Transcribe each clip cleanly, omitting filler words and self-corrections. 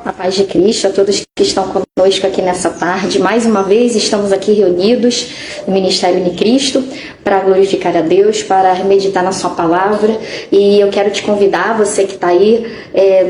A paz de Cristo, a todos que estão conosco aqui nessa tarde. Mais uma vez estamos aqui reunidos no Ministério Unicristo para glorificar a Deus, para meditar na sua palavra. E eu quero te convidar, você que está aí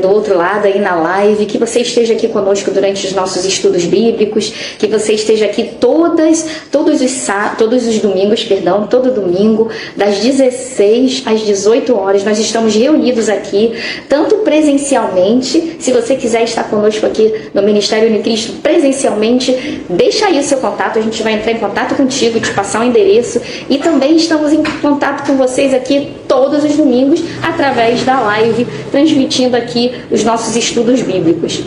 do outro lado, aí na live, que você esteja aqui conosco durante os nossos estudos bíblicos, que você esteja aqui todos os domingos, todo domingo, das 16 às 18 horas. Nós estamos reunidos aqui, tanto presencialmente, se você quiser estar conosco aqui no Ministério Unicristo presencialmente, deixa aí o seu contato, a gente vai entrar em contato contigo, te passar o endereço, e também estamos em contato com vocês aqui todos os domingos através da live, transmitindo aqui os nossos estudos bíblicos,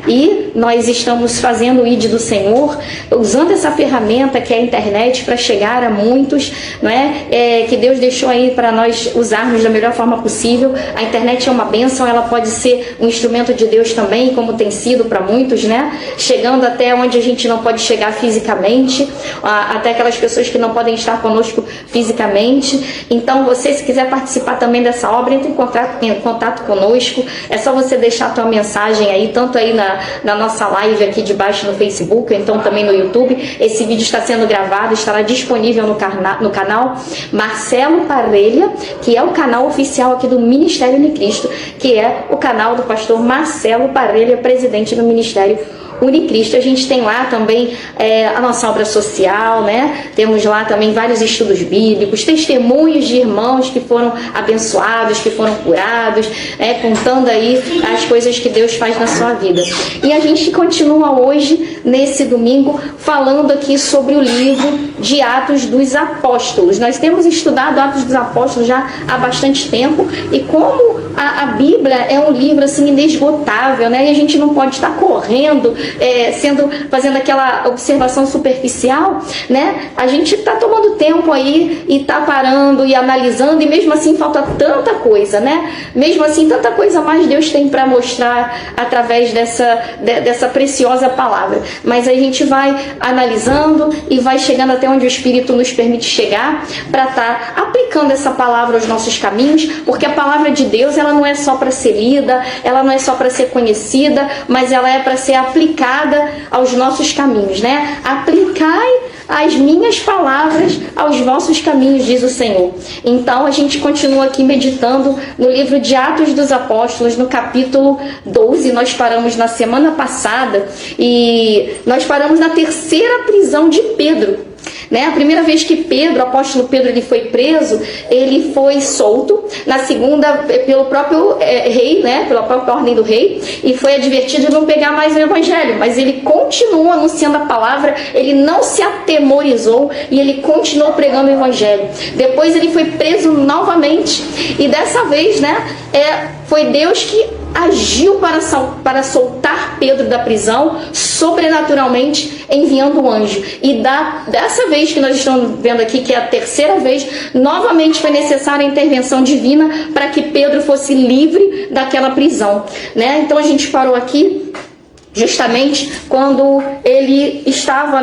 e nós estamos fazendo o ID do Senhor, usando essa ferramenta que é a internet para chegar a muitos, que Deus deixou aí para nós usarmos da melhor forma possível. A internet é uma bênção, ela pode ser um instrumento de Deus também, como tem sido para muitos, chegando até onde a gente não pode chegar fisicamente, até aquelas pessoas que não podem estar conosco fisicamente. Então você, se quiser participar também dessa obra, entre em contato conosco, é só você deixar a tua mensagem aí, tanto aí na nossa live aqui de baixo no Facebook, então também no YouTube. Esse vídeo está sendo gravado, estará disponível no canal Marcelo Parelha, que é o canal oficial aqui do Ministério Unicristo, que é o canal do pastor Marcelo Parelha, presidente do Ministério Unicristo. A gente tem lá também a nossa obra social, temos lá também vários estudos bíblicos, testemunhos de irmãos que foram abençoados, que foram curados, contando aí as coisas que Deus faz na sua vida. E a gente continua hoje, nesse domingo, falando aqui sobre o livro de Atos dos Apóstolos. Nós temos estudado Atos dos Apóstolos já há bastante tempo, e como a Bíblia é um livro assim inesgotável, e a gente não pode estar correndo, fazendo aquela observação superficial, a gente está tomando tempo aí e está parando e analisando, e mesmo assim falta tanta coisa, mesmo assim tanta coisa mais Deus tem para mostrar através dessa preciosa palavra. Mas a gente vai analisando e vai chegando até onde o Espírito nos permite chegar, para estar aplicando essa palavra aos nossos caminhos, porque a palavra de Deus, ela não é só para ser lida, ela não é só para ser conhecida, mas ela é para ser aplicada aos nossos caminhos, Aplicai as minhas palavras aos vossos caminhos, diz o Senhor. Então a gente continua aqui meditando no livro de Atos dos Apóstolos, no capítulo 12. Nós paramos na semana passada e nós paramos na terceira prisão de Pedro. A primeira vez que Pedro, o apóstolo Pedro, ele foi preso, ele foi solto. Na segunda, pelo próprio rei, pela própria ordem do rei, e foi advertido de não pegar mais o evangelho. Mas ele continuou anunciando a palavra, ele não se atemorizou e ele continuou pregando o evangelho. Depois ele foi preso novamente, e dessa vez, foi Deus que agiu para soltar Pedro da prisão, sobrenaturalmente enviando um anjo. E dessa vez que nós estamos vendo aqui, que é a terceira vez, novamente foi necessária a intervenção divina para que Pedro fosse livre daquela prisão. Então a gente parou aqui justamente quando ele estava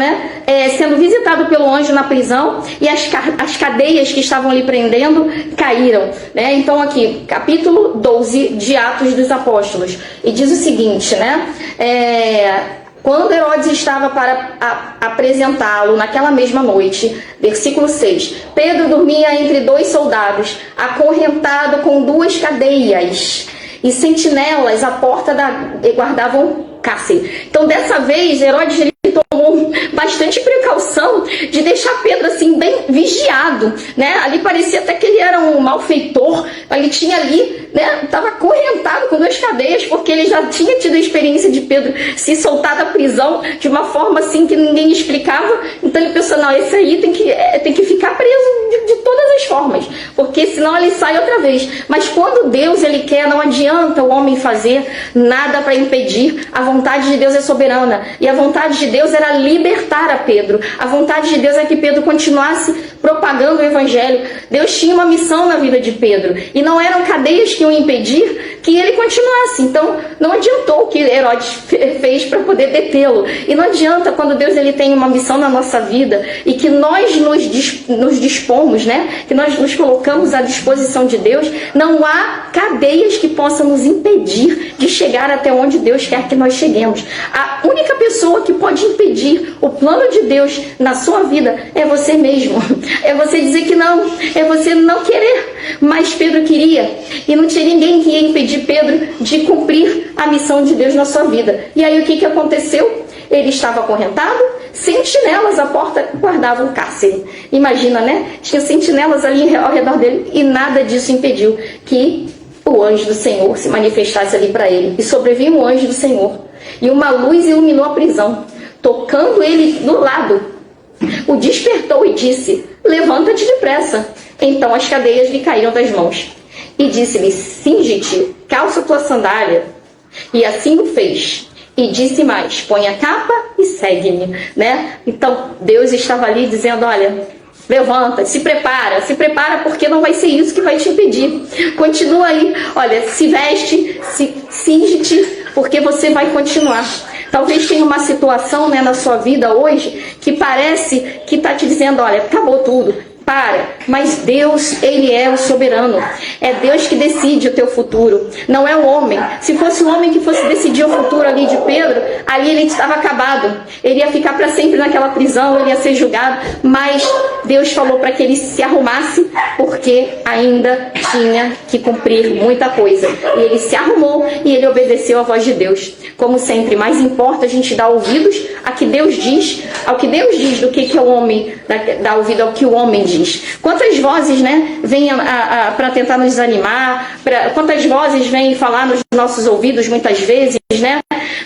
sendo visitado pelo anjo na prisão, e as cadeias que estavam ali prendendo caíram. Então aqui, capítulo 12 de Atos dos Apóstolos, e diz o seguinte, quando Herodes estava para apresentá-lo naquela mesma noite, versículo 6, Pedro dormia entre dois soldados, acorrentado com duas cadeias, e sentinelas à porta guardavam cárcere. Então dessa vez Herodes ele tomou bastante precaução de deixar Pedro assim bem vigiado, ali parecia até que ele era um malfeitor, ele tinha ali, estava acorrentado com duas cadeias, porque ele já tinha tido a experiência de Pedro se soltar da prisão de uma forma assim que ninguém explicava. Então ele pensou, não, esse aí tem que ficar preso de todas as formas, porque senão ele sai outra vez. Mas quando Deus ele quer, não adianta o homem fazer nada para impedir. A vontade de Deus é soberana, e a vontade de Deus era libertar a Pedro. A vontade de Deus é que Pedro continuasse propagando o evangelho. Deus tinha uma missão na vida de Pedro, e não eram cadeias que que iam impedir que ele continuasse. Então, não adiantou o que Herodes fez para poder detê-lo. E não adianta quando Deus ele tem uma missão na nossa vida e que nós nos dispomos, né? Que nós nos colocamos à disposição de Deus, não há cadeias que possam nos impedir de chegar até onde Deus quer que nós cheguemos. A única pessoa que pode impedir o plano de Deus na sua vida é você mesmo. É você dizer que não, é você não querer. Mas Pedro queria, e não tinha ninguém que ia impedir Pedro de cumprir a missão de Deus na sua vida. E aí o que aconteceu? Ele estava acorrentado, sentinelas à porta guardavam o cárcere. Imagina, né? Tinha sentinelas ali ao redor dele e nada disso impediu que o anjo do Senhor se manifestasse ali para ele. E sobreveio um anjo do Senhor. E uma luz iluminou a prisão, tocando ele do lado. O despertou e disse: levanta-te depressa. Então as cadeias lhe caíram das mãos. E disse-lhe: cinge-te, calça tua sandália. E assim o fez. E disse mais: põe a capa e segue-me, né? Então Deus estava ali dizendo: olha, levanta, se prepara, porque não vai ser isso que vai te impedir. Continua aí, olha, se veste, cinge-te, porque você vai continuar. Talvez tenha uma situação, né, na sua vida hoje que parece que está te dizendo: olha, acabou tudo. Para, mas Deus, Ele é o soberano. É Deus que decide o teu futuro, não é o homem. Se fosse o homem que fosse decidir o futuro ali de Pedro, ali ele estava acabado. Ele ia ficar para sempre naquela prisão, ele ia ser julgado. Mas Deus falou para que ele se arrumasse, porque ainda tinha que cumprir muita coisa. E ele se arrumou e ele obedeceu à voz de Deus. Como sempre, mais importa a gente dar ouvidos a que Deus diz, ao que Deus diz, do que o homem dá ouvido ao que o homem diz. Quantas vozes, né, vêm para tentar nos desanimar, quantas vozes vêm falar nos nossos ouvidos muitas vezes, né,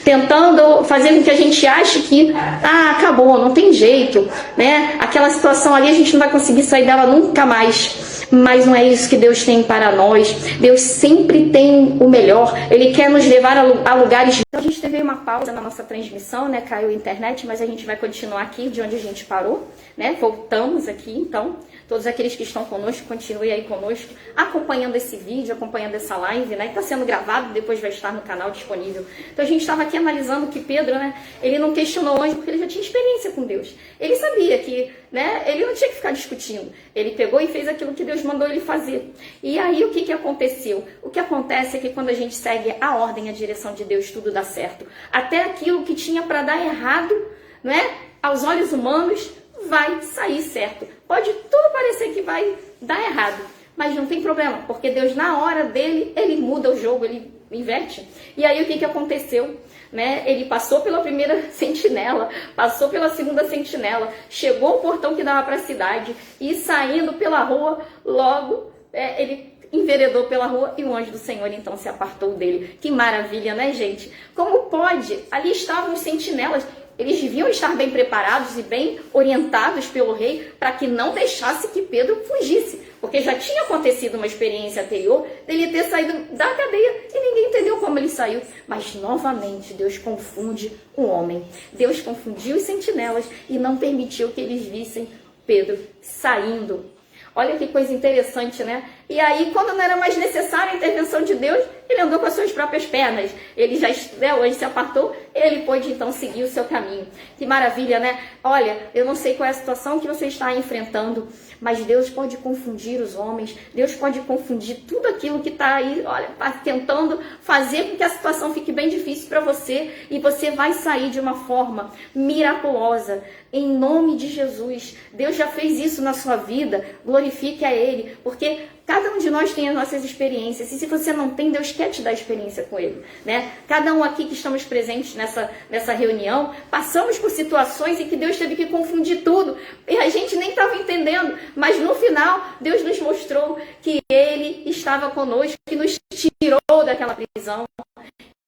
tentando fazer com que a gente ache que acabou, não tem jeito, né, aquela situação ali a gente não vai conseguir sair dela nunca mais. Mas não é isso que Deus tem para nós. Deus sempre tem o melhor. Ele quer nos levar a lugares. Então a gente teve uma pausa na nossa transmissão, né? Caiu a internet, mas a gente vai continuar aqui de onde a gente parou, né? Voltamos aqui, então. Todos aqueles que estão conosco, continuem aí conosco, acompanhando esse vídeo, acompanhando essa live, né? Que está sendo gravado, depois vai estar no canal disponível. Então a gente estava aqui analisando que Pedro, né? Ele não questionou o anjo porque ele já tinha experiência com Deus. Ele sabia que, né? Ele não tinha que ficar discutindo. Ele pegou e fez aquilo que Deus mandou ele fazer. E aí o que aconteceu? O que acontece é que quando a gente segue a ordem, a direção de Deus, tudo dá certo. Até aquilo que tinha para dar errado, né? Aos olhos humanos, vai sair certo. Pode tudo parecer que vai dar errado, mas não tem problema, porque Deus, na hora dele, ele muda o jogo, ele inverte. E aí o que aconteceu? Né? Ele passou pela primeira sentinela, passou pela segunda sentinela, chegou ao portão que dava para a cidade e saindo pela rua, logo ele enveredou pela rua e o anjo do Senhor então se apartou dele. Que maravilha, né, gente? Como pode? Ali estavam os sentinelas. Eles deviam estar bem preparados e bem orientados pelo rei para que não deixasse que Pedro fugisse. Porque já tinha acontecido uma experiência anterior dele ter saído da cadeia e ninguém entendeu como ele saiu. Mas novamente Deus confunde o homem. Deus confundiu os sentinelas e não permitiu que eles vissem Pedro saindo. Olha que coisa interessante, né? E aí, quando não era mais necessária a intervenção de Deus, ele andou com as suas próprias pernas. Ele já, o anjo se apartou, ele pôde então seguir o seu caminho. Que maravilha, né? Olha, eu não sei qual é a situação que você está enfrentando, mas Deus pode confundir os homens, Deus pode confundir tudo aquilo que está aí, olha, tentando fazer com que a situação fique bem difícil para você, e você vai sair de uma forma miraculosa, em nome de Jesus. Deus já fez isso na sua vida, glorifique a Ele, porque cada um de nós tem as nossas experiências, e se você não tem, Deus quer te dar experiência com Ele, né? Cada um aqui que estamos presentes nessa reunião, passamos por situações em que Deus teve que confundir tudo, e a gente nem estava entendendo, mas no final, Deus nos mostrou que Ele estava conosco, que nos tirou daquela prisão,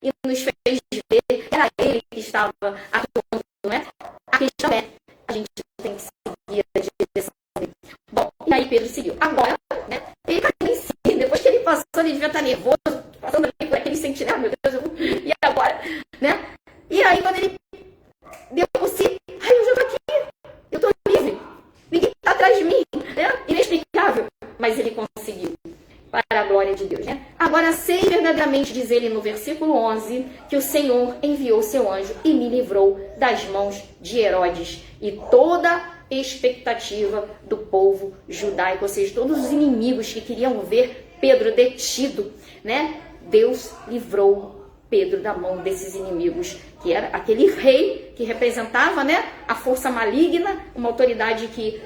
e nos fez ver que era Ele que estava atuando, né? A questão é, a gente tem que seguir a direção dele. Bom, e aí Pedro seguiu. Agora, né, ele caiu em si, depois que ele passou, ele devia estar nervoso, passando ali por aquele sentinela, meu Deus, e agora, né? E aí quando ele deu por si, eu já estou aqui, eu estou livre, ninguém está atrás de mim, né? Inexplicável, mas ele conseguiu, para a glória de Deus, né? Agora verdadeiramente, diz ele no versículo 11, que o Senhor enviou seu anjo e me livrou das mãos de Herodes e toda expectativa do povo judaico, ou seja, todos os inimigos que queriam ver Pedro detido, né? Deus livrou Pedro da mão desses inimigos, que era aquele rei que representava, né, a força maligna, uma autoridade que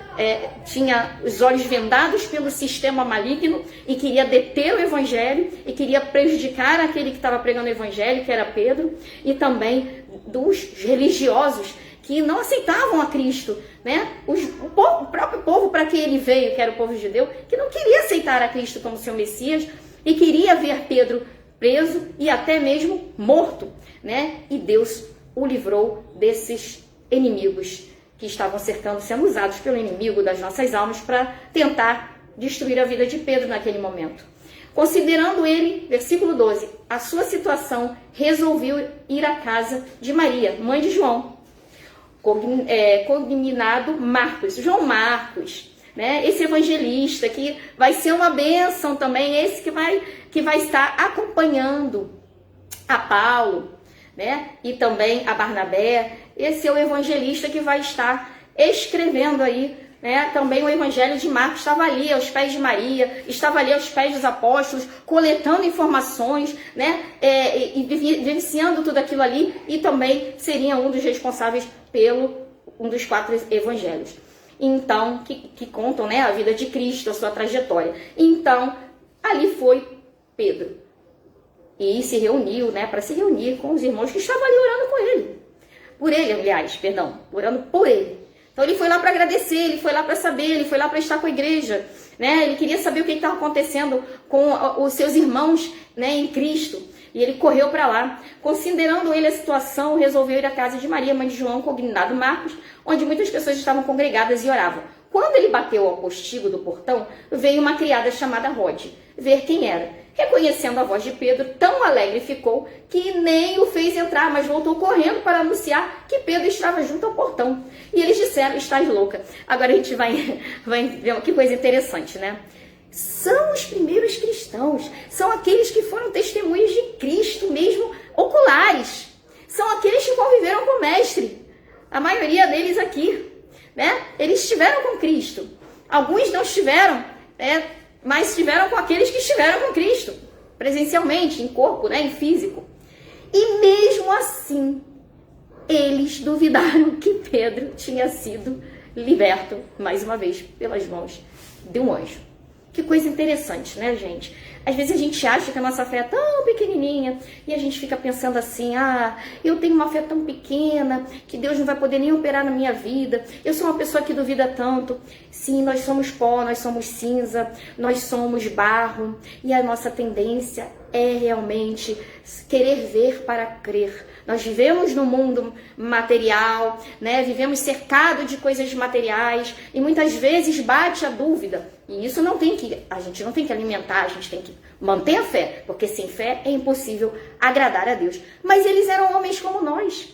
tinha os olhos vendados pelo sistema maligno e queria deter o evangelho e queria prejudicar aquele que estava pregando o evangelho, que era Pedro, e também dos religiosos que não aceitavam a Cristo, né? O próprio povo para que ele veio, que era o povo judeu, que não queria aceitar a Cristo como seu Messias e queria ver Pedro preso e até mesmo morto, né? E Deus o livrou desses inimigos que estavam cercando, sendo usados pelo inimigo das nossas almas para tentar destruir a vida de Pedro naquele momento. Considerando ele, versículo 12, a sua situação, resolveu ir à casa de Maria, mãe de João, cognominado Marcos, João Marcos, né? Esse evangelista que vai ser uma bênção também, esse que vai estar acompanhando a Paulo, né? E também a Barnabé. Esse é o evangelista que vai estar escrevendo aí, né? Também o evangelho de Marcos estava ali aos pés de Maria, estava ali aos pés dos apóstolos, coletando informações, né? E vivenciando tudo aquilo ali, e também seria um dos responsáveis pelo um dos 4 evangelhos. Então, que contam, né, a vida de Cristo, a sua trajetória. Então, ali foi Pedro. E se reuniu, né, para se reunir com os irmãos que estavam ali orando com ele. Por ele, aliás, perdão, orando por ele. Então, ele foi lá para agradecer, ele foi lá para saber, ele foi lá para estar com a igreja, né? Ele queria saber o que estava acontecendo com os seus irmãos, né, em Cristo. E ele correu para lá. Considerando ele a situação, resolveu ir à casa de Maria, mãe de João, cognominado Marcos, onde muitas pessoas estavam congregadas e oravam. Quando ele bateu ao postigo do portão, veio uma criada chamada Rode ver quem era. Reconhecendo a voz de Pedro, tão alegre ficou que nem o fez entrar, mas voltou correndo para anunciar que Pedro estava junto ao portão. E eles disseram: estás louca. Agora a gente vai ver que coisa interessante, né? São os primeiros cristãos, são aqueles que foram testemunhas de Cristo mesmo, oculares. São aqueles que conviveram com o Mestre. A maioria deles aqui, né? Eles estiveram com Cristo. Alguns não estiveram, né? Mas estiveram com aqueles que estiveram com Cristo, presencialmente, em corpo, né? Em físico. E mesmo assim, eles duvidaram que Pedro tinha sido liberto, mais uma vez, pelas mãos de um anjo. Que coisa interessante, né, gente? Às vezes a gente acha que a nossa fé é tão pequenininha e a gente fica pensando assim: ah, eu tenho uma fé tão pequena que Deus não vai poder nem operar na minha vida. Eu sou uma pessoa que duvida tanto. Sim, nós somos pó, nós somos cinza, nós somos barro, e a nossa tendência é realmente querer ver para crer. Nós vivemos no mundo material, né? Vivemos cercado de coisas materiais e muitas vezes bate a dúvida. E isso a gente não tem que alimentar, a gente tem que manter a fé, porque sem fé é impossível agradar a Deus. Mas eles eram homens como nós.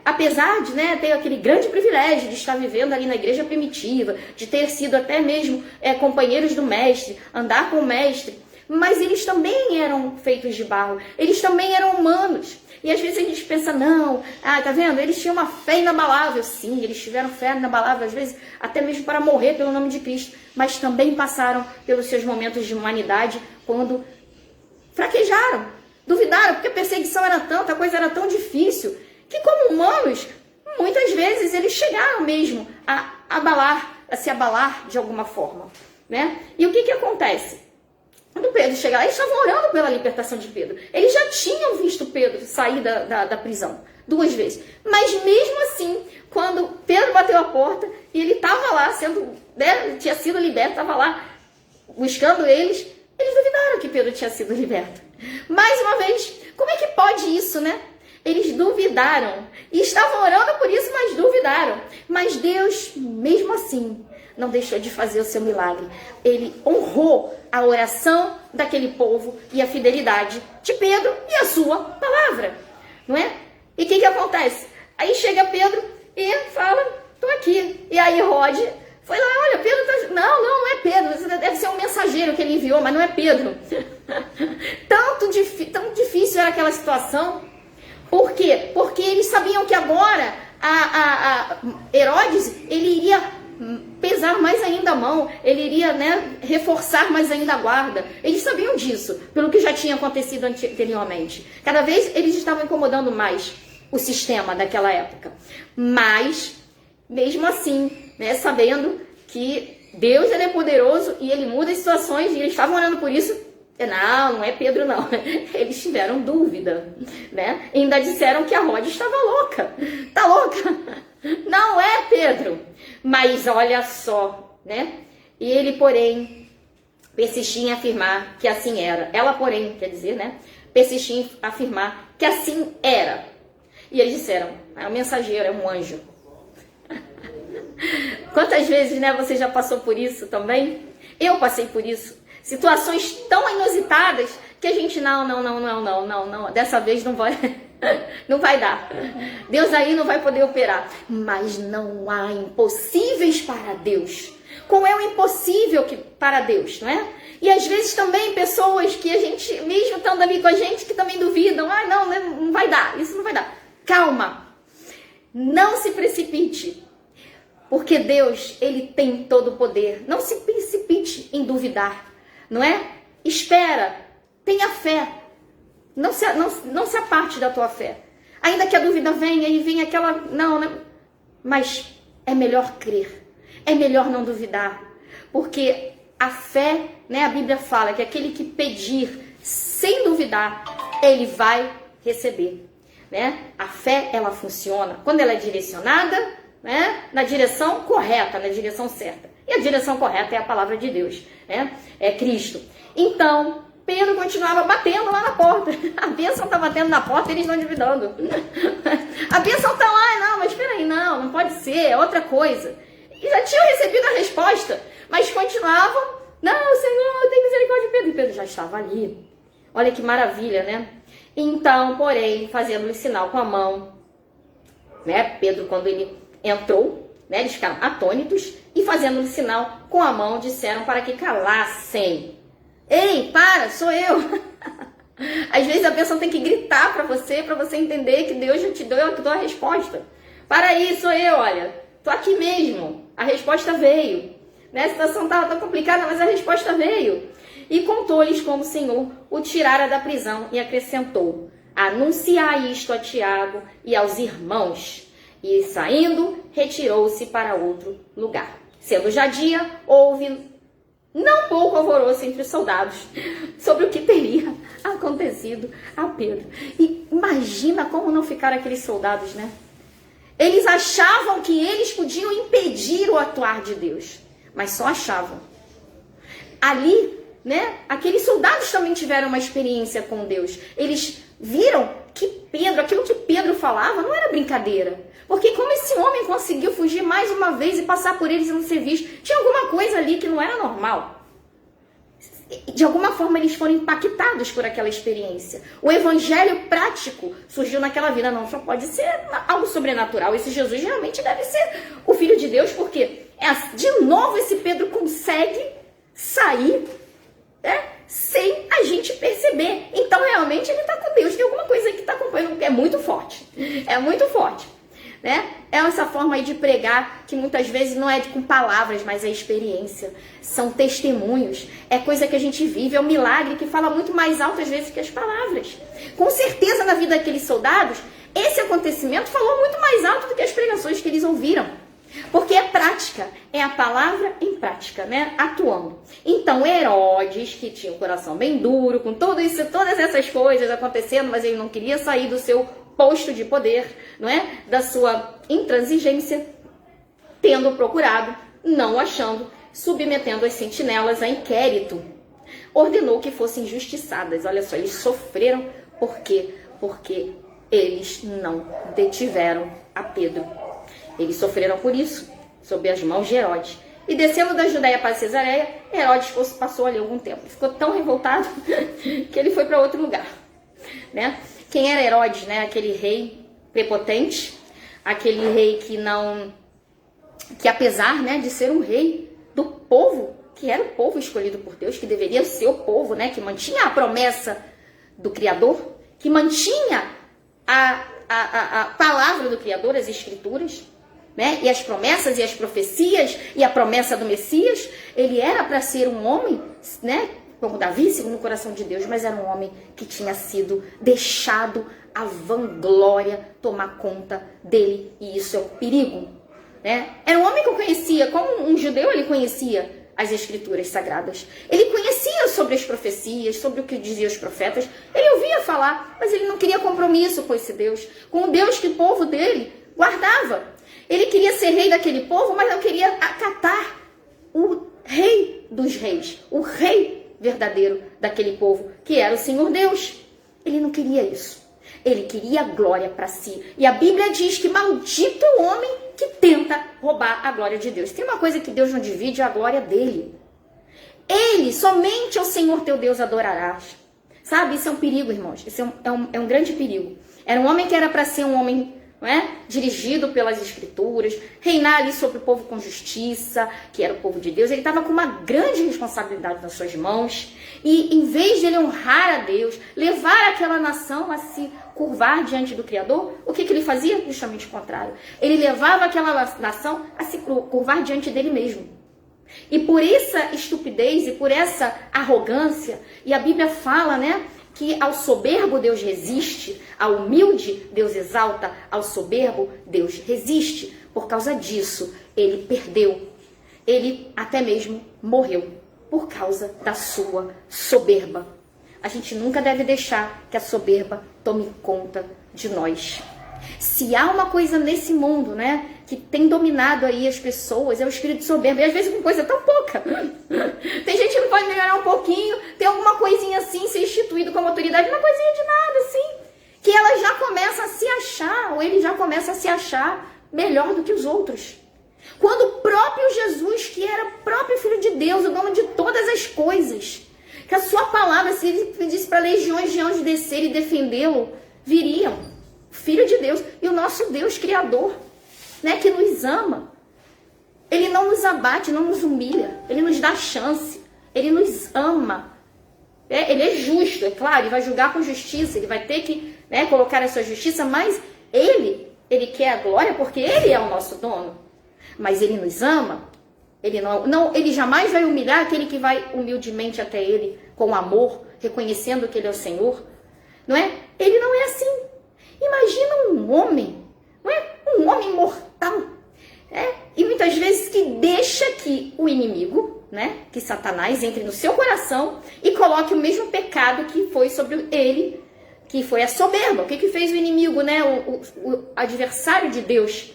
Apesar de, né, ter aquele grande privilégio de estar vivendo ali na igreja primitiva, de ter sido até mesmo companheiros do mestre, andar com o mestre, mas eles também eram feitos de barro, eles também eram humanos. E às vezes a gente pensa: não, tá vendo? Eles tinham uma fé inabalável. Sim, eles tiveram fé inabalável, às vezes até mesmo para morrer pelo nome de Cristo, mas também passaram pelos seus momentos de humanidade quando fraquejaram, duvidaram, porque a perseguição era tanta, a coisa era tão difícil, que como humanos, muitas vezes eles chegaram mesmo a se abalar de alguma forma, né? E o que acontece? Quando Pedro chega lá, eles estavam orando pela libertação de Pedro. Eles já tinham visto Pedro sair da prisão 2 vezes. Mas mesmo assim, quando Pedro bateu a porta e ele estava lá, tinha sido liberto, estava lá buscando eles duvidaram que Pedro tinha sido liberto. Mais uma vez, como é que pode isso, né? Eles duvidaram e estavam orando por isso, mas duvidaram. Mas Deus, mesmo assim, não deixou de fazer o seu milagre. Ele honrou a oração daquele povo e a fidelidade de Pedro e a sua palavra, não é? E o que acontece? Aí chega Pedro e fala: tô aqui. E aí Rode foi lá: olha, Pedro tá... Não é Pedro, deve ser um mensageiro que ele enviou, mas não é Pedro. Tão difícil era aquela situação. Por quê? Porque eles sabiam que agora Herodes, ele iria pesar mais ainda a mão, ele iria, né, reforçar mais ainda a guarda. Eles sabiam disso, pelo que já tinha acontecido anteriormente. Cada vez eles estavam incomodando mais o sistema daquela época. Mas, mesmo assim, né, sabendo que Deus, ele é poderoso e ele muda as situações, e eles estavam orando por isso. Não é Pedro, não. Eles tiveram dúvida, né? E ainda disseram que a Rode estava louca. Tá louca? Não é Pedro. Mas olha só, né? E ele, porém, persistia em afirmar que assim era. Ela, porém, quer dizer, né? Persistia em afirmar que assim era. E eles disseram, é um mensageiro, é um anjo. Quantas vezes, né, você já passou por isso também? Eu passei por isso. Situações tão inusitadas que a gente, não, dessa vez não vai, não vai dar. Deus aí não vai poder operar. Mas não há impossíveis para Deus. Qual é o impossível para Deus, não é? E às vezes também pessoas que a gente, mesmo estando ali com a gente, que também duvidam. Não vai dar, isso não vai dar. Calma, não se precipite. Porque Deus, ele tem todo o poder. Não se precipite em duvidar. Não é? Espera, tenha fé, não se aparte da tua fé. Ainda que a dúvida venha e venha aquela, mas é melhor crer, é melhor não duvidar, porque a fé, né, a Bíblia fala que aquele que pedir sem duvidar, ele vai receber, né? A fé, ela funciona quando ela é direcionada, né, na direção correta, na direção certa. E a direção correta é a palavra de Deus, né? É Cristo. Então, Pedro continuava batendo lá na porta. A bênção está batendo na porta e eles estão duvidando. A bênção está lá, mas espera aí, não pode ser, é outra coisa. E já tinham recebido a resposta, mas continuavam, não, Senhor, tem misericórdia de Pedro. E Pedro já estava ali. Olha que maravilha, né? Então, porém, fazendo-lhe sinal com a mão, né? Pedro, quando ele entrou, né, eles ficaram atônitos e fazendo-lhe sinal com a mão, disseram para que calassem. Ei, para, sou eu. Às vezes a pessoa tem que gritar para você entender que Deus já te deu a resposta. Para aí, sou eu, olha, tô aqui mesmo. A resposta veio. Né? A situação estava tão complicada, mas a resposta veio. E contou-lhes como o Senhor o tirara da prisão e acrescentou: anunciai isto a Tiago e aos irmãos. E saindo, retirou-se para outro lugar. Sendo já dia, houve não pouco alvoroço entre os soldados sobre o que teria acontecido a Pedro. E imagina como não ficaram aqueles soldados, né? Eles achavam que eles podiam impedir o atuar de Deus, mas só achavam. Ali, né, aqueles soldados também tiveram uma experiência com Deus. Eles viram que Pedro, aquilo que Pedro falava não era brincadeira. Porque como esse homem conseguiu fugir mais uma vez e passar por eles e não ser visto, tinha alguma coisa ali que não era normal. De alguma forma eles foram impactados por aquela experiência. O evangelho prático surgiu naquela vida. Não, só pode ser algo sobrenatural. Esse Jesus realmente deve ser o Filho de Deus, porque de novo esse Pedro consegue sair, né, sem a gente perceber. Então realmente ele está com Deus. Tem alguma coisa que está acompanhando, que é muito forte. É muito forte. Né? É essa forma aí de pregar que muitas vezes não é com palavras, mas é experiência. São testemunhos. É coisa que a gente vive, é um milagre que fala muito mais alto às vezes que as palavras. Com certeza na vida daqueles soldados, esse acontecimento falou muito mais alto do que as pregações que eles ouviram. Porque é prática, é a palavra em prática, né? Atuando. Então Herodes, que tinha o coração bem duro, com tudo isso, todas essas coisas acontecendo, mas ele não queria sair do seu posto de poder, não é? Da sua intransigência, tendo procurado, não achando, submetendo as sentinelas a inquérito, ordenou que fossem injustiçadas. Olha só, eles sofreram. Por quê? Porque eles não detiveram a Pedro. Eles sofreram por isso, sob as mãos de Herodes. E descendo da Judéia para Cesareia, Herodes passou ali algum tempo. Ficou tão revoltado que ele foi para outro lugar, né? Quem era Herodes, né? Aquele rei prepotente, aquele rei que apesar, né, de ser um rei do povo que era o povo escolhido por Deus, que deveria ser o povo, né, que mantinha a promessa do Criador, que mantinha a palavra do Criador, as Escrituras, né, e as promessas e as profecias e a promessa do Messias. Ele era para ser um homem, né, como Davi, segundo o coração de Deus, mas era um homem que tinha sido deixado a vanglória tomar conta dele, e isso é o perigo, né? Era um homem que eu conhecia, como um judeu, ele conhecia as Escrituras Sagradas. Ele conhecia sobre as profecias, sobre o que diziam os profetas. Ele ouvia falar, mas ele não queria compromisso com esse Deus, com o Deus que o povo dele guardava. Ele queria ser rei daquele povo, mas não queria acatar o rei dos reis, o rei verdadeiro daquele povo, que era o Senhor Deus. Ele não queria isso. Ele queria glória para si. E a Bíblia diz que maldito é o homem que tenta roubar a glória de Deus. Tem uma coisa que Deus não divide, é a glória dele. Ele, somente ao Senhor teu Deus adorarás. Sabe, isso é um perigo, irmãos. Isso é um grande perigo. Era um homem que era para ser um homem, não é, dirigido pelas Escrituras, reinar ali sobre o povo com justiça, que era o povo de Deus. Ele estava com uma grande responsabilidade nas suas mãos. E em vez de ele honrar a Deus, levar aquela nação a se curvar diante do Criador, o que ele fazia? Justamente o contrário. Ele levava aquela nação a se curvar diante dele mesmo. E por essa estupidez e por essa arrogância, e a Bíblia fala, né, que ao soberbo Deus resiste, ao humilde Deus exalta, ao soberbo Deus resiste. Por causa disso, ele perdeu. Ele até mesmo morreu por causa da sua soberba. A gente nunca deve deixar que a soberba tome conta de nós. Se há uma coisa nesse mundo, né, que tem dominado aí as pessoas, é o espírito de soberba. E às vezes com coisa tão pouca. Tem gente que não pode melhorar um pouquinho, tem alguma coisinha assim, ser instituído como autoridade, uma coisinha de nada assim, que ela já começa a se achar, ou ele já começa a se achar melhor do que os outros. Quando o próprio Jesus, que era o próprio Filho de Deus, o dono de todas as coisas, que a sua palavra, se ele pedisse para legiões de anjos descer e defendê-lo, viriam. Filho de Deus e o nosso Deus Criador, né, que nos ama. Ele não nos abate, não nos humilha, ele nos dá chance, ele nos ama. Ele é justo, é claro, ele vai julgar com justiça, ele vai ter que, né, colocar a sua justiça, mas ele quer a glória porque ele é o nosso dono. Mas ele nos ama, ele jamais vai humilhar aquele que vai humildemente até ele, com amor, reconhecendo que ele é o Senhor. Não é? Ele não é assim. Imagina um homem, não é? Um homem mortal. E muitas vezes que deixa que o inimigo, né, que Satanás, entre no seu coração e coloque o mesmo pecado que foi sobre ele, que foi a soberba. O que fez o inimigo, né, o adversário de Deus,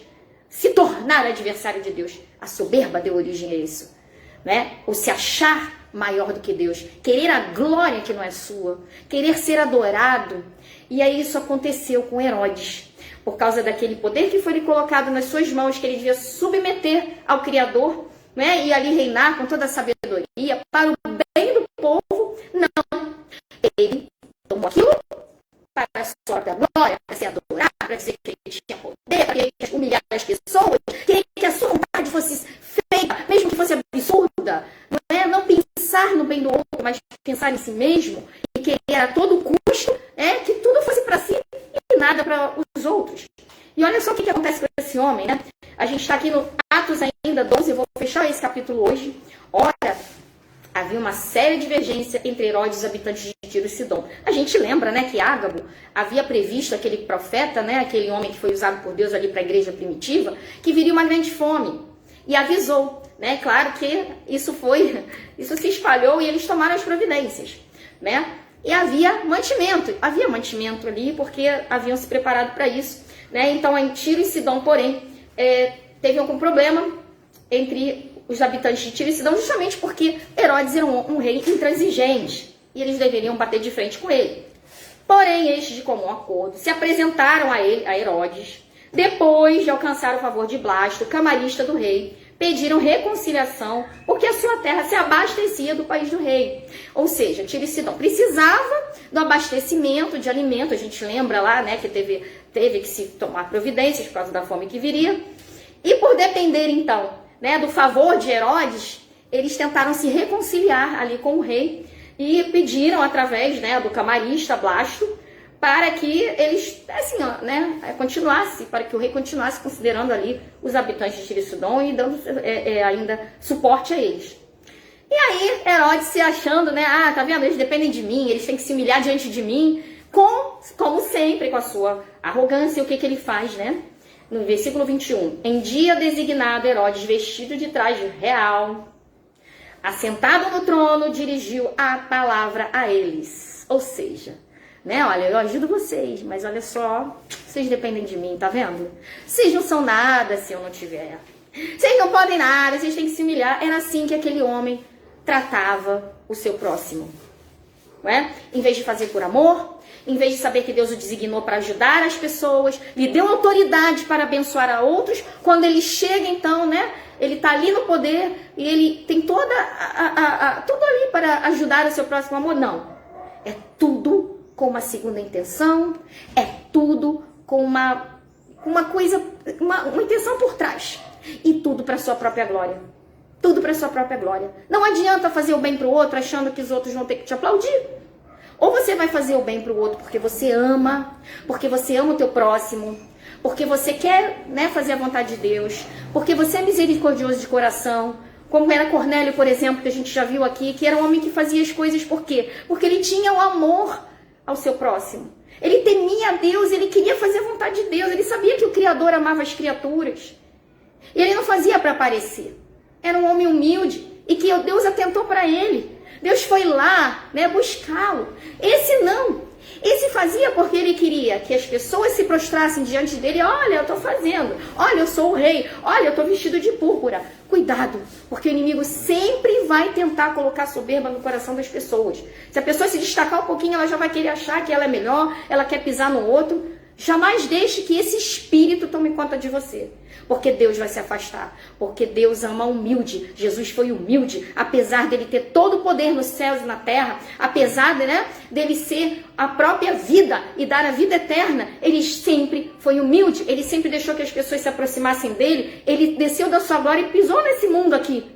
se tornar adversário de Deus? A soberba deu origem a isso, né? O se achar maior do que Deus, querer a glória que não é sua, querer ser adorado. E aí isso aconteceu com Herodes, por causa daquele poder que foi lhe colocado nas suas mãos, que ele devia submeter ao Criador, né? E ali reinar com toda a sabedoria para o bem do povo. Não, ele tomou aquilo para a sua glória, para ser adorado, para dizer que ele tinha poder, para que ele humilhar as pessoas, que a sua vontade fosse feita, mesmo que fosse absurda, não é? Não pensar no bem do outro, mas pensar em si mesmo, e querer a todo custo que tudo fosse para si e nada para os outros. E olha só o que acontece com esse homem, né? A gente está aqui no Atos ainda 12, eu vou fechar esse capítulo hoje. Ora, havia uma séria divergência entre Herodes e os habitantes de Tiro e Sidom. A gente lembra, né, que Ágabo havia previsto aquele profeta, né, aquele homem que foi usado por Deus ali para a igreja primitiva, que viria uma grande fome. E avisou, né? Claro que isso se espalhou e eles tomaram as providências, né? E havia mantimento ali, porque haviam se preparado para isso, né? Então, em Tiro e Sidom, porém, teve algum problema entre os habitantes de Tiro e Sidom, justamente porque Herodes era um rei intransigente, e eles deveriam bater de frente com ele. Porém, estes, de comum acordo, se apresentaram a Herodes, depois de alcançar o favor de Blasto, camarista do rei, pediram reconciliação, porque a sua terra se abastecia do país do rei. Ou seja, Tiro e Sidom precisava do abastecimento de alimento. A gente lembra lá, né, que teve que se tomar providências por causa da fome que viria. E por depender, então, né, do favor de Herodes, eles tentaram se reconciliar ali com o rei e pediram através, né, do camarista Blasto para que eles, assim, ó, né, para que o rei continuasse considerando ali os habitantes de Tiri-Sudom e dando ainda suporte a eles. E aí Herodes se achando, né, tá vendo, eles dependem de mim, eles têm que se humilhar diante de mim, como sempre, com a sua arrogância. O que ele faz, né? No versículo 21, em dia designado, Herodes, vestido de traje real, assentado no trono, dirigiu a palavra a eles. Ou seja, né, olha, eu ajudo vocês, mas olha só, vocês dependem de mim, tá vendo? Vocês não são nada se eu não tiver. Vocês não podem nada, vocês têm que se humilhar. Era assim que aquele homem tratava o seu próximo. Não é? Em vez de fazer por amor, em vez de saber que Deus o designou para ajudar as pessoas, lhe deu autoridade para abençoar a outros, quando ele chega então, né, ele está ali no poder e ele tem tudo ali para ajudar o seu próximo amor. Não, é tudo com uma segunda intenção, é tudo com uma intenção por trás, e tudo para sua própria glória. Tudo para sua própria glória. Não adianta fazer o bem para o outro achando que os outros vão ter que te aplaudir. Ou você vai fazer o bem para o outro porque você ama o teu próximo, porque você quer, né, fazer a vontade de Deus, porque você é misericordioso de coração, como era Cornélio, por exemplo, que a gente já viu aqui, que era um homem que fazia as coisas por quê? Porque ele tinha o amor ao seu próximo. Ele temia a Deus, ele queria fazer a vontade de Deus, ele sabia que o Criador amava as criaturas. E ele não fazia para aparecer. Era um homem humilde e que Deus atentou para ele. Deus foi lá, né, buscá-lo. Esse não. Esse fazia porque ele queria que as pessoas se prostrassem diante dele. Olha, eu estou fazendo. Olha, eu sou o rei. Olha, eu estou vestido de púrpura. Cuidado, porque o inimigo sempre vai tentar colocar soberba no coração das pessoas. Se a pessoa se destacar um pouquinho, ela já vai querer achar que ela é melhor, ela quer pisar no outro. Jamais deixe que esse espírito tome conta de você. Porque Deus vai se afastar. Porque Deus ama o humilde. Jesus foi humilde. Apesar dele ter todo o poder nos céus e na terra. Apesar dele ser a própria vida e dar a vida eterna. Ele sempre foi humilde. Ele sempre deixou que as pessoas se aproximassem dele. Ele desceu da sua glória e pisou nesse mundo aqui.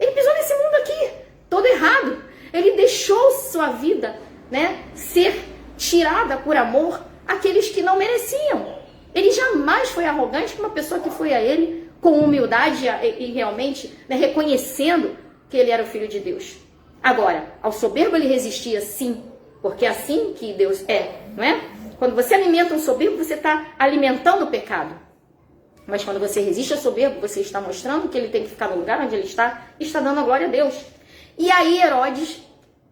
Ele pisou nesse mundo aqui. Todo errado. Ele deixou sua vida, né, ser tirada por amor àqueles que não mereciam. Ele jamais foi arrogante com uma pessoa que foi a ele com humildade e realmente, né, reconhecendo que ele era o Filho de Deus. Agora, ao soberbo ele resistia sim, porque é assim que Deus é, não é? Quando você alimenta um soberbo, você está alimentando o pecado. Mas quando você resiste ao soberbo, você está mostrando que ele tem que ficar no lugar onde ele está e está dando a glória a Deus. E aí Herodes,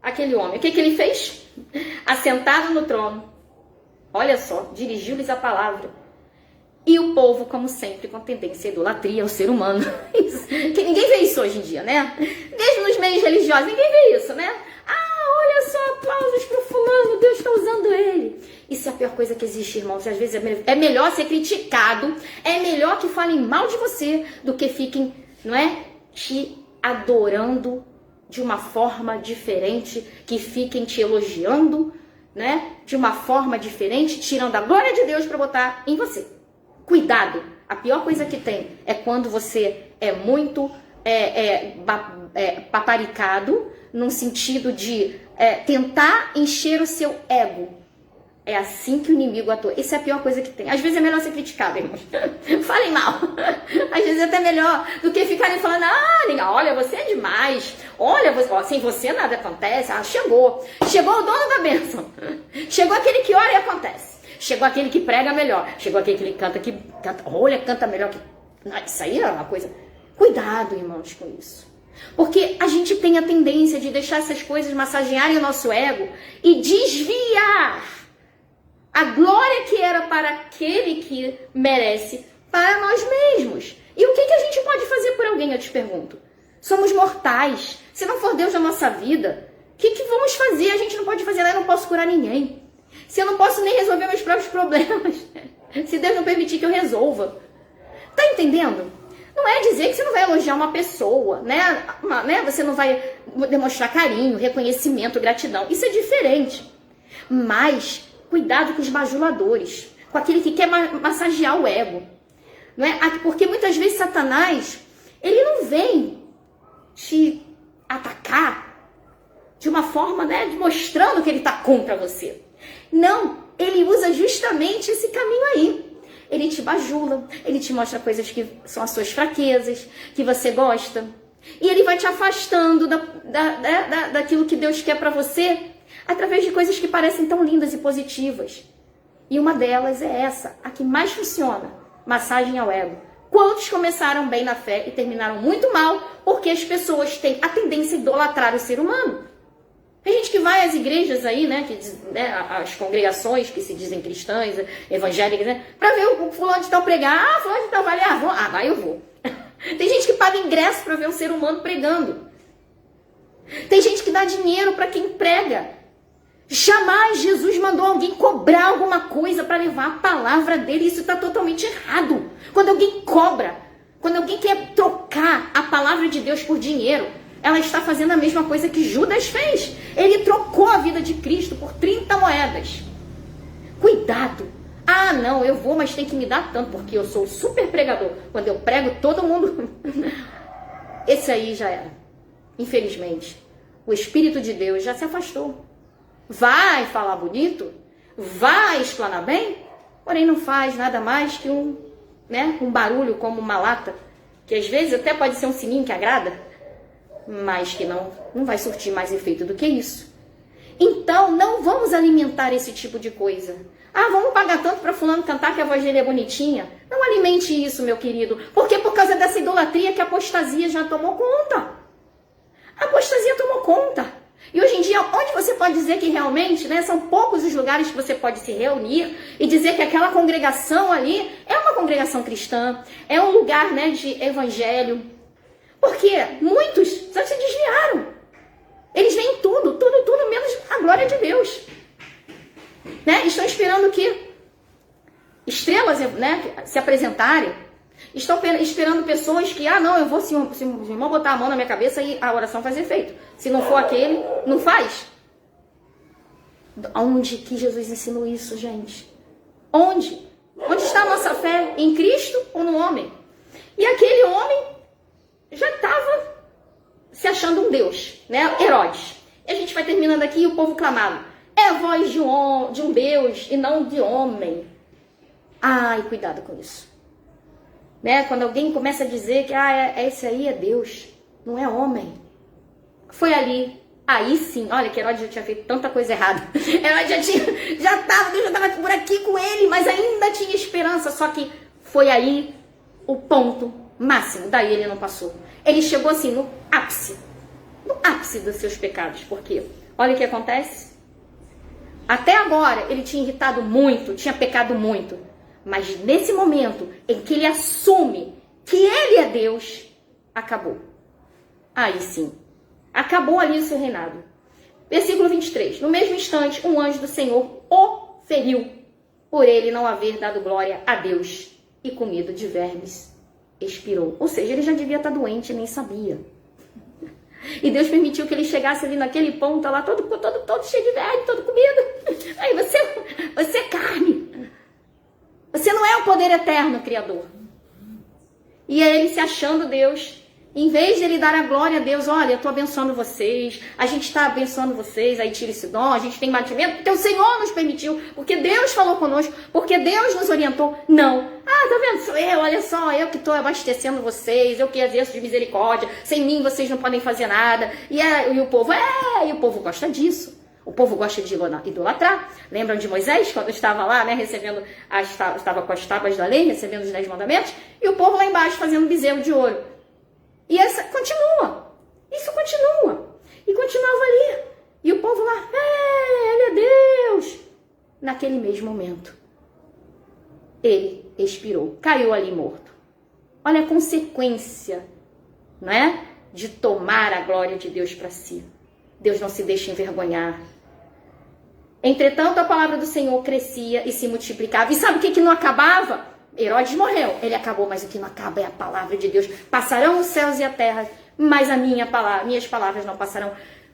aquele homem, o que ele fez? Assentado no trono, olha só, dirigiu-lhes a palavra. E o povo, como sempre, com tendência à idolatria ao ser humano. Que ninguém vê isso hoje em dia, né? Mesmo nos meios religiosos, ninguém vê isso, né? Olha só, aplausos pro fulano, Deus está usando ele. Isso é a pior coisa que existe, irmãos. Às vezes é melhor ser criticado, é melhor que falem mal de você do que fiquem, não é, te adorando de uma forma diferente, que fiquem te elogiando, né, de uma forma diferente, tirando a glória de Deus para botar em você. Cuidado, a pior coisa que tem é quando você é muito paparicado, num sentido de tentar encher o seu ego. É assim que o inimigo atua. Isso é a pior coisa que tem. Às vezes é melhor ser criticado, irmãos. Falem mal. Às vezes é até melhor do que ficarem falando, olha, você é demais. Olha, sem você nada acontece. Chegou o dono da bênção. Chegou aquele que ora e acontece. Chegou aquele que prega melhor. Chegou aquele que canta, canta melhor que... Isso aí é uma coisa... Cuidado, irmãos, com isso. Porque a gente tem a tendência de deixar essas coisas massagearem o nosso ego e desviar a glória que era para aquele que merece para nós mesmos. E o que a gente pode fazer por alguém, eu te pergunto? Somos mortais. Se não for Deus na nossa vida, o que vamos fazer? A gente não pode fazer nada, eu não posso curar ninguém. Se eu não posso nem resolver meus próprios problemas, se Deus não permitir que eu resolva. Tá entendendo? Não é dizer que você não vai elogiar uma pessoa, né? Você não vai demonstrar carinho, reconhecimento, gratidão. Isso é diferente. Mas cuidado com os bajuladores, com aquele que quer massagear o ego. Não é? Porque muitas vezes Satanás, ele não vem te atacar de uma forma, né, mostrando que ele está contra você. Não, ele usa justamente esse caminho aí. Ele te bajula, ele te mostra coisas que são as suas fraquezas, que você gosta. E ele vai te afastando daquilo que Deus quer para você, através de coisas que parecem tão lindas e positivas. E uma delas é essa, a que mais funciona, massagem ao ego. Quantos começaram bem na fé e terminaram muito mal, porque as pessoas têm a tendência a idolatrar o ser humano. Tem gente que vai às igrejas aí, né, as congregações que se dizem cristãs, evangélicas, né, para ver o fulano de tal pregar. Ah, fulano de tal vai ali, vai eu vou. Tem gente que paga ingresso para ver um ser humano pregando. Tem gente que dá dinheiro para quem prega. Jamais Jesus mandou alguém cobrar alguma coisa para levar a palavra dele. Isso está totalmente errado. Quando alguém cobra, quando alguém quer trocar a palavra de Deus por dinheiro, ela está fazendo a mesma coisa que Judas fez. Ele trocou a vida de Cristo por 30 moedas. Cuidado. Ah, não, eu vou, mas tem que me dar tanto, porque eu sou super pregador. Quando eu prego, todo mundo... Esse aí já era. Infelizmente, o Espírito de Deus já se afastou. Vai falar bonito, vai explanar bem, porém não faz nada mais que um barulho como uma lata, que às vezes até pode ser um sininho que agrada, mas que não vai surtir mais efeito do que isso. Então, não vamos alimentar esse tipo de coisa. Ah, vamos pagar tanto para fulano cantar que a voz dele é bonitinha. Não alimente isso, meu querido, porque por causa dessa idolatria que a apostasia já tomou conta. A apostasia tomou conta. E hoje em dia, onde você pode dizer que realmente, né, são poucos os lugares que você pode se reunir e dizer que aquela congregação ali é uma congregação cristã, é um lugar, né, de evangelho. Porque muitos só se desviaram. Eles veem tudo, menos a glória de Deus. Né? Estão esperando que estrelas, né, se apresentarem. Estão esperando pessoas que, não, eu vou, se o irmão botar a mão na minha cabeça e a oração faz efeito. Se não for aquele, não faz. Onde que Jesus ensinou isso, gente? Onde? Onde está a nossa fé? Em Cristo ou no homem? E aquele homem já estava se achando um Deus, né? Herodes. E a gente vai terminando aqui e o povo clamava: é a voz de um Deus e não de homem. Ai, cuidado com isso. Né? Quando alguém começa a dizer que esse aí é Deus, não é homem. Foi ali, aí sim, olha que Herodes já tinha feito tanta coisa errada. Herodes Deus já estava por aqui com ele, mas ainda tinha esperança, só que foi aí o ponto máximo, daí ele não passou. Ele chegou assim no ápice dos seus pecados, porque olha o que acontece. Até agora ele tinha irritado muito, tinha pecado muito, mas nesse momento em que ele assume que ele é Deus, acabou. Aí sim, acabou ali o seu reinado. Versículo 23. No mesmo instante, um anjo do Senhor o feriu, por ele não haver dado glória a Deus, e comido de vermes, expirou. Ou seja, ele já devia estar doente e nem sabia. E Deus permitiu que ele chegasse ali naquele ponto lá, todo cheio de verme, todo comido. Aí você é carne. Você não é o poder eterno, Criador. E é ele se achando Deus. Em vez de ele dar a glória a Deus, olha, eu estou abençoando vocês, a gente está abençoando vocês, aí tira esse dom, a gente tem batimento, porque o Senhor nos permitiu, porque Deus falou conosco, porque Deus nos orientou. Não. Tá vendo? Sou eu, olha só, eu que estou abastecendo vocês, eu que exerço de misericórdia, sem mim vocês não podem fazer nada. E o povo gosta disso. O povo gosta de idolatrar. Lembram de Moisés, quando estava lá, né, estava com as tábuas da lei, recebendo os 10 mandamentos, e o povo lá embaixo fazendo bezerro de ouro. E isso continua. E continuava ali. E o povo lá, ele é Deus. Naquele mesmo momento, ele expirou, caiu ali morto. Olha a consequência, não é? De tomar a glória de Deus para si. Deus não se deixa envergonhar. Entretanto, a palavra do Senhor crescia e se multiplicava. E sabe o que não acabava? Herodes morreu, ele acabou, mas o que não acaba é a palavra de Deus. Passarão os céus e a terra, mas minhas palavras não passarão.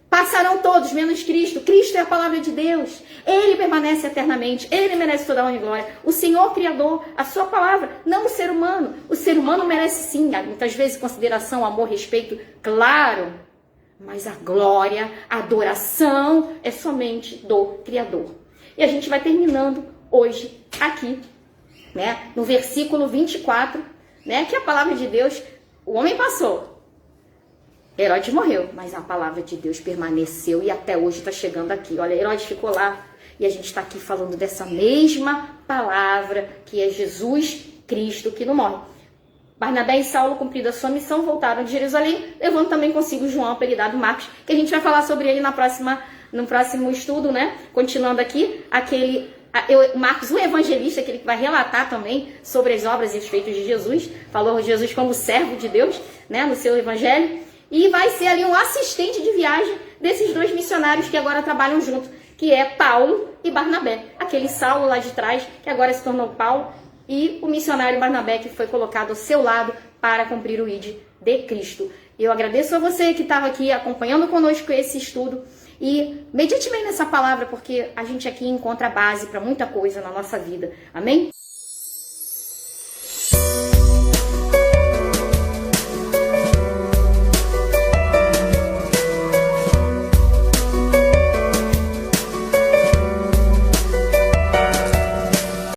Passarão todos, menos Cristo. Cristo é a palavra de Deus. Ele permanece eternamente. Ele merece toda a honra e glória. O Senhor Criador, a sua palavra, não o ser humano. O ser humano merece sim, muitas vezes, consideração, amor, respeito, claro. Mas a glória, a adoração é somente do Criador. E a gente vai terminando hoje aqui, né, no versículo 24, né, que a palavra de Deus, o homem passou. Herodes morreu, mas a palavra de Deus permaneceu e até hoje está chegando aqui. Olha, Herodes ficou lá e a gente está aqui falando dessa mesma palavra que é Jesus Cristo que não morre. Barnabé e Saulo, cumprida a sua missão, voltaram de Jerusalém, levando também consigo João, apelidado Marcos, que a gente vai falar sobre ele no próximo estudo, né? Continuando aqui, Marcos, o evangelista, aquele que vai relatar também sobre as obras e os feitos de Jesus, falou Jesus como servo de Deus, né, no seu evangelho. E vai ser ali um assistente de viagem desses dois missionários que agora trabalham junto, que é Paulo e Barnabé. Aquele Saulo lá de trás, que agora se tornou Paulo, e o missionário Barnabé, que foi colocado ao seu lado para cumprir o ID de Cristo. Eu agradeço a você que estava aqui acompanhando conosco esse estudo. E medite bem nessa palavra, porque a gente aqui encontra base para muita coisa na nossa vida. Amém?